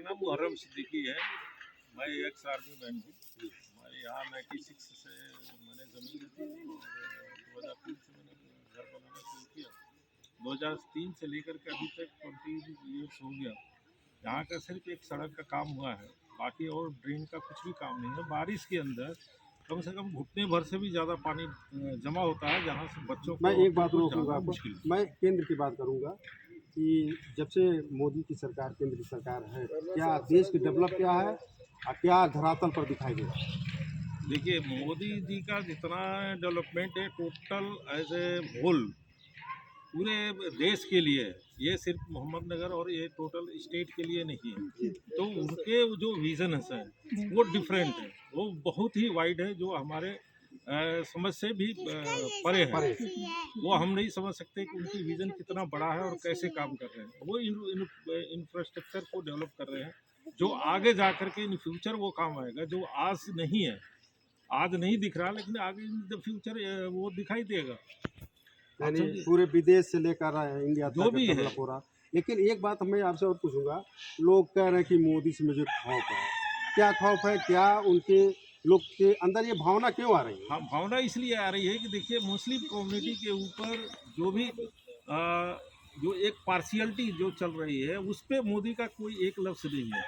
नाम मुहर्रम सिद्दीकी है। मैं एक्स आर्मी मैन हूँ। मैं यहाँ 96 से मैंने ज़मीन ली थी और 2003 से मैंने घर बनाना शुरू किया। 2003 से लेकर के अभी तक 20 ईयर्स हो गया। यहाँ का सिर्फ एक सड़क का काम हुआ है, बाकी और ड्रेन का कुछ भी काम नहीं है। बारिश के अंदर कम से कम घुटने भर से भी ज़्यादा पानी जमा होता है, जहाँ से बच्चों को मैं एक बात रोकूंगा आपको, मुश्किल है। मैं केंद्र की बात करूंगा कि जब से मोदी की सरकार केंद्र की सरकार है, क्या देश की डेवलप क्या है और क्या धरातल पर दिखाई दे रहा है? देखिए, मोदी जी का जितना डेवलपमेंट है टोटल एज ए होल पूरे देश के लिए है। ये सिर्फ मोहम्मदनगर और ये टोटल स्टेट के लिए नहीं है। तो उनके जो विजन है वो डिफरेंट है, वो बहुत ही वाइड है, जो हमारे समझ से भी परे है। वो हम नहीं समझ सकते कि उनकी विजन कितना बड़ा है और कैसे काम कर रहे हैं। वो इंफ्रास्ट्रक्चर को डेवलप कर रहे हैं, जो आगे जा कर के इन फ्यूचर वो काम आएगा, जो आज नहीं है, आज नहीं दिख रहा, लेकिन आगे इन द फ्यूचर वो दिखाई देगा। यानी पूरे विदेश से लेकर इंडिया जो तक भी है। डेवलप हो रहा। लेकिन एक बात मैं आपसे और पूछूंगा, लोग कह रहे हैं कि मोदी से मुझे खौफ है। क्या खौफ है? क्या उनके लोग के अंदर ये भावना क्यों आ रही है? हाँ, भावना इसलिए आ रही है कि देखिए, मुस्लिम कम्युनिटी के ऊपर जो भी जो एक पार्शियलिटी जो चल रही है, उस पे मोदी का कोई एक लफ्ज़ नहीं है।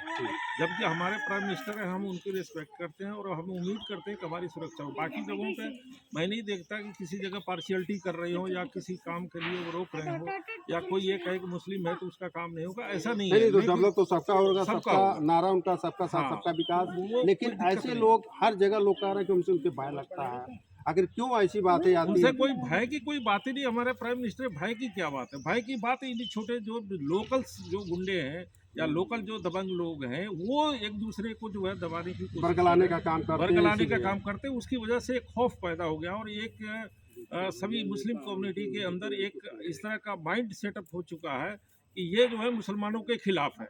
जबकि हमारे प्राइम मिनिस्टर हैं, हम उनकी रिस्पेक्ट करते हैं और हम उम्मीद करते हैं कि हमारी सुरक्षा हो। बाकी जगहों पे मैं नहीं देखता कि किसी जगह पार्शियलिटी कर रही हो या किसी काम के लिए वो रोक रहे हो या कोई ये कहे कि मुस्लिम है तो उसका काम नहीं होगा, ऐसा नहीं है। नहीं तो लेकिन डेवलप तो सबका होगा, सबका सबका होगा। नारा उनका सबका साथ हाँ, सबका विकास। वो लेकिन कोई दिक्कत ऐसे नहीं। लोग हर जगह लोग कह रहे हैं कि उनसे उनके भय लगता है। आखिर क्यों ऐसी बातें आती उनसे है? कोई भय की कोई बात ही नहीं। हमारे प्राइम मिनिस्टर, भय की क्या बात है? भय की बात इन छोटे जो लोकल जो गुंडे हैं या लोकल जो दबंग लोग हैं, वो एक दूसरे को जो है दबाने की कोशिश बरगलाने का काम करते हैं, बरगलाने का इसीलिए। काम करते हैं। उसकी वजह से एक खौफ पैदा हो गया और एक सभी मुस्लिम कम्युनिटी के अंदर एक इस तरह का माइंड सेटअप हो चुका है कि ये जो है मुसलमानों के खिलाफ है।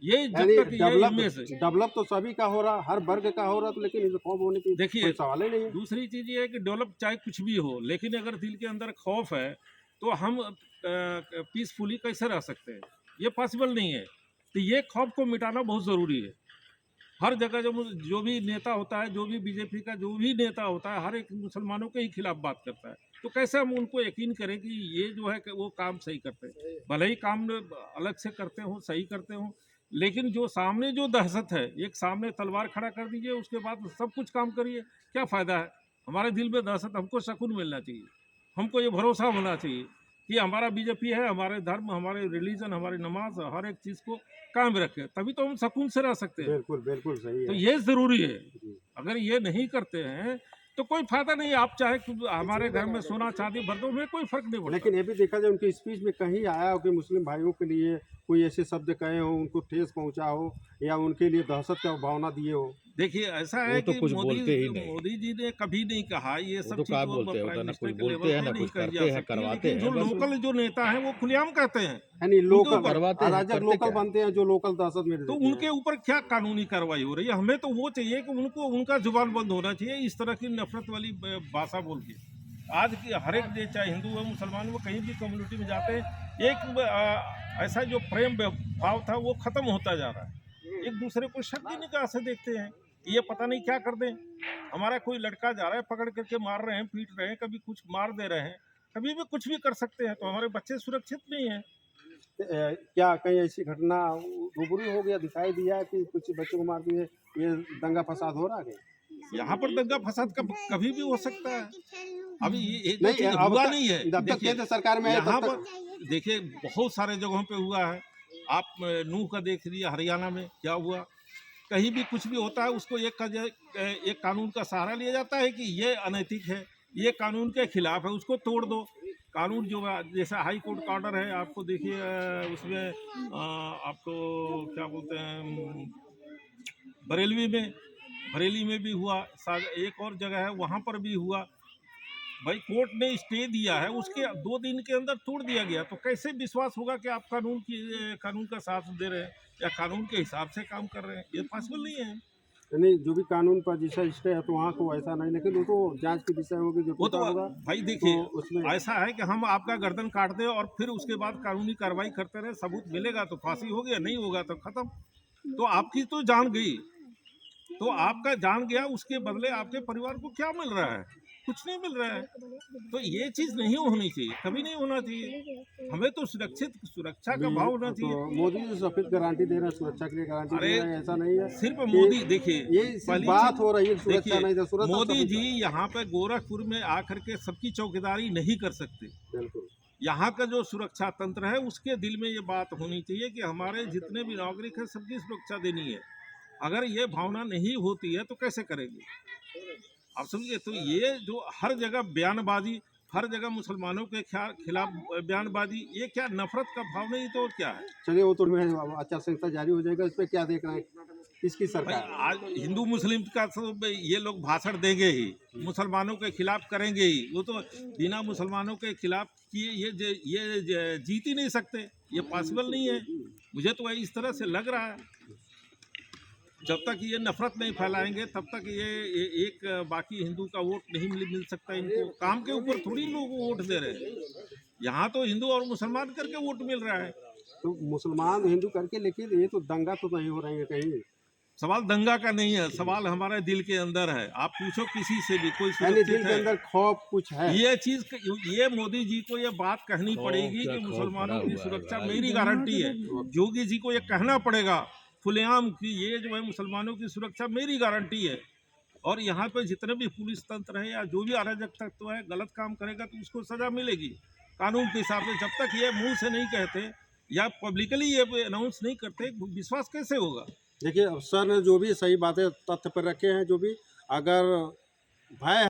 ये जब यानी तक ये इमेज है। डेवलप तो सभी का हो रहा, हर वर्ग का हो रहा, तो लेकिन इसमें खौफ होने की देखिए, कोई सवाल ही नहीं है। दूसरी चीज़ ये है कि डेवलप चाहे कुछ भी हो, लेकिन अगर दिल के अंदर खौफ है तो हम पीसफुली कैसे रह सकते हैं? ये पॉसिबल नहीं है। तो ये खौफ को मिटाना बहुत ज़रूरी है। हर जगह जो भी नेता होता है, जो भी बीजेपी का जो भी नेता होता है, हर एक मुसलमानों के ही खिलाफ बात करता है। तो कैसे हम उनको यकीन करें कि ये जो है कि वो काम सही करते हैं? भले ही काम अलग से करते हों, सही करते हों, लेकिन जो सामने जो दहशत है, एक सामने तलवार खड़ा कर दीजिए, उसके बाद सब कुछ काम करिए, क्या फ़ायदा है? हमारे दिल में दहशत, हमको सुकून मिलना चाहिए। हमको ये भरोसा होना चाहिए कि हमारा बीजेपी है, हमारे धर्म, हमारे रिलीजन, हमारी नमाज, हर एक चीज़ को कायम रखे, तभी तो हम सुकून से रह सकते हैं। बिल्कुल बिल्कुल सही तो है। ये ज़रूरी है। जी। अगर ये नहीं करते हैं तो कोई फायदा नहीं। आप चाहे हमारे घर में सोना चांदी भर दो, हमें कोई फर्क नहीं पड़ता। लेकिन ये भी देखा जाए, उनकी स्पीच में कहीं आया हो कि मुस्लिम भाइयों के लिए कोई ऐसे शब्द कहे हो, उनको ठेस पहुंचा हो या उनके लिए दहशत का भावना दिए हो? देखिए, ऐसा है वो तो कि कुछ बोलते ही नहीं। मोदी जी ने कभी नहीं कहा ये वो सब तो चीज़ क्या वो बोलते हैं, प्राइम ना मिनिस्टर कुछ के लेवल बोलते हैं, पे ना नहीं कुछ कही करते जा हैं, सकती, करवाते लेकिन जो हैं, बस। लोकल जो नेता हैं वो खुलेआम कहते हैं। यानी उनके लोकल ऊपर करवाते हैं, अराजक करते लोकल क्या? बनते हैं, जो लोकल दहशत में तो देते हैं। उनके ऊपर क्या कानूनी कार्रवाई हो रही है? हमें तो वो चाहिए कि उनको उनका जुबान बंद होना चाहिए इस तरह की नफरत वाली भाषा बोल के। आज की हर एक चाहे हिंदू हो, मुसलमान हो, कहीं भी कम्युनिटी में जाते हैं, एक ऐसा जो प्रेम भाव था वो ख़त्म होता जा रहा है। एक दूसरे को शक की निगाह से देखते हैं, ये पता नहीं क्या कर दें। हमारा कोई लड़का जा रहा है, पकड़ करके मार रहे हैं, पीट रहे हैं, कभी कुछ मार दे रहे हैं, कभी भी कुछ भी कर सकते हैं। तो हमारे बच्चे सुरक्षित नहीं हैं। क्या कहीं ऐसी घटना रूबरू हो गया, दिखाई दिया कि कुछ बच्चों को मार दिए, ये दंगा फसाद हो रहा है? यहाँ पर दंगा फसाद कभी भी हो सकता है। अभी ये नहीं, चीज़ अब हुआ तक नहीं है। जब तक देखिए, केंद्र सरकार में है यहाँ तब पर तक देखिए बहुत सारे जगहों पे हुआ है। आप नूह का देख लीजिए, हरियाणा में क्या हुआ। कहीं भी कुछ भी होता है, उसको एक कानून का सहारा लिया जाता है कि ये अनैतिक है, ये कानून के खिलाफ है, उसको तोड़ दो। कानून जो है, जैसा हाई कोर्ट का ऑर्डर है, आपको देखिए उसमें आपको क्या बोलते हैं, बरेली में भी हुआ, एक और जगह है वहाँ पर भी हुआ। भाई कोर्ट ने स्टे दिया है, उसके 2 दिन के अंदर तोड़ दिया गया। तो कैसे विश्वास होगा कि आप कानून का साथ दे रहे हैं या कानून के हिसाब से काम कर रहे हैं? ये पॉसिबल नहीं है। नहीं, जो भी कानून पर जिसका स्टे है तो वहाँ को ऐसा नहीं, लेकिन वो तो जांच की विषय होगी, जो वो टूटा तो होगा। भाई देखिए, तो उसमें ऐसा है कि हम आपका गर्दन काट दें और फिर उसके बाद कानूनी कार्रवाई करते रहे, सबूत मिलेगा तो फांसी हो गया, नहीं होगा तो खत्म। तो आपकी तो जान गई, तो आपका जान गया, उसके बदले आपके परिवार को क्या मिल रहा है? कुछ नहीं मिल रहा है। तो ये चीज़ नहीं होनी चाहिए, कभी नहीं होना चाहिए। हमें तो सुरक्षा का भाव होना तो चाहिए। मोदी जी सफेद गारंटी दे रहे हैं, सुरक्षा के लिए गारंटी अरे दे रहे हैं, ऐसा नहीं है सिर्फ कि मोदी, देखिए ये सिर्फ पहली बात चीज, हो रही है, सुरक्षा देखिए नहीं था, सुरक्षा मोदी सभी जी यहाँ पे गोरखपुर में आकर के सबकी चौकीदारी नहीं कर सकते। बिल्कुल यहाँ का जो सुरक्षा तंत्र है उसके दिल में ये बात होनी चाहिए कि हमारे जितने भी नागरिक हैं सबकी सुरक्षा देनी है। अगर ये भावना नहीं होती है तो कैसे करेंगे आप? समझिए, तो ये जो हर जगह बयानबाजी, हर जगह मुसलमानों के खिलाफ बयानबाजी, ये क्या नफरत का भाव नहीं तो और क्या है? चलिए, वो तो में आचार संहिता जारी हो जाएगा, इस पे क्या देख रहे हैं इसकी भाई सरकार? आज हिंदू मुस्लिम का तो भाई ये लोग भाषण देंगे ही, मुसलमानों के खिलाफ करेंगे ही। वो तो बिना मुसलमानों के खिलाफ किए ये जीत ही नहीं सकते, ये पॉसिबल नहीं है। मुझे तो इस तरह से लग रहा है, जब तक ये नफरत नहीं फैलाएंगे तब तक ये एक बाकी हिंदू का वोट नहीं मिल सकता इनको। काम के ऊपर थोड़ी लोग वोट दे रहे हैं, यहाँ तो हिंदू और मुसलमान करके वोट मिल रहा है। तो मुसलमान हिंदू करके, लेकिन ये तो दंगा तो नहीं हो रही है कहीं? सवाल दंगा का नहीं है, सवाल हमारे दिल के अंदर है। आप पूछो किसी से भी, कोई यानी दिल सुरक्षित के है? अंदर खौफ कुछ है? ये चीज, ये मोदी जी को ये बात कहनी पड़ेगी कि मुसलमानों की सुरक्षा मेरी गारंटी है। योगी जी को ये कहना पड़ेगा खुलेआम कि ये जो है मुसलमानों की सुरक्षा मेरी गारंटी है। और यहाँ पे जितने भी पुलिस तंत्र है या जो भी अराजक तत्व है गलत काम करेगा तो उसको सजा मिलेगी कानून के हिसाब से। जब तक ये मुंह से नहीं कहते या पब्लिकली ये अनाउंस नहीं करते, विश्वास कैसे होगा? देखिए, सर ने जो भी सही बातें तथ्य पर रखे हैं, जो भी अगर भय